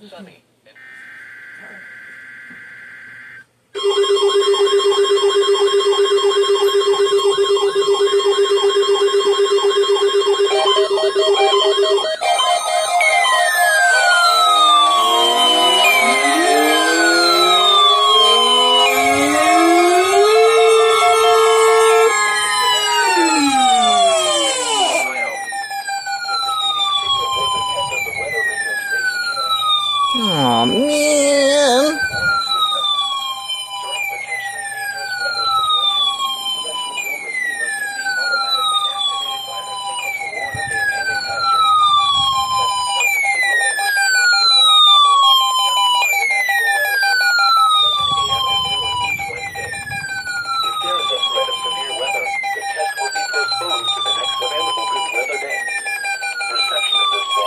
sunny. Aw, man.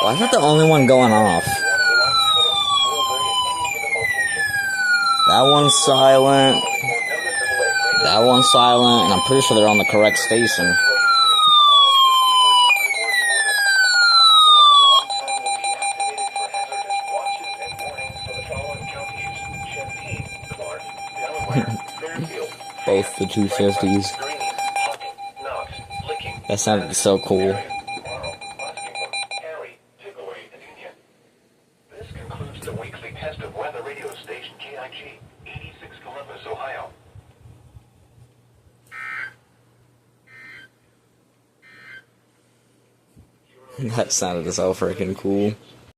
Why is that the only one going off? That one's silent. That one's silent, and I'm pretty sure they're on the correct station. Both the 250s. That sounded so cool. This concludes the weekly test of weather radio station KIG, 86 Columbus, Ohio. That sounded so freaking cool.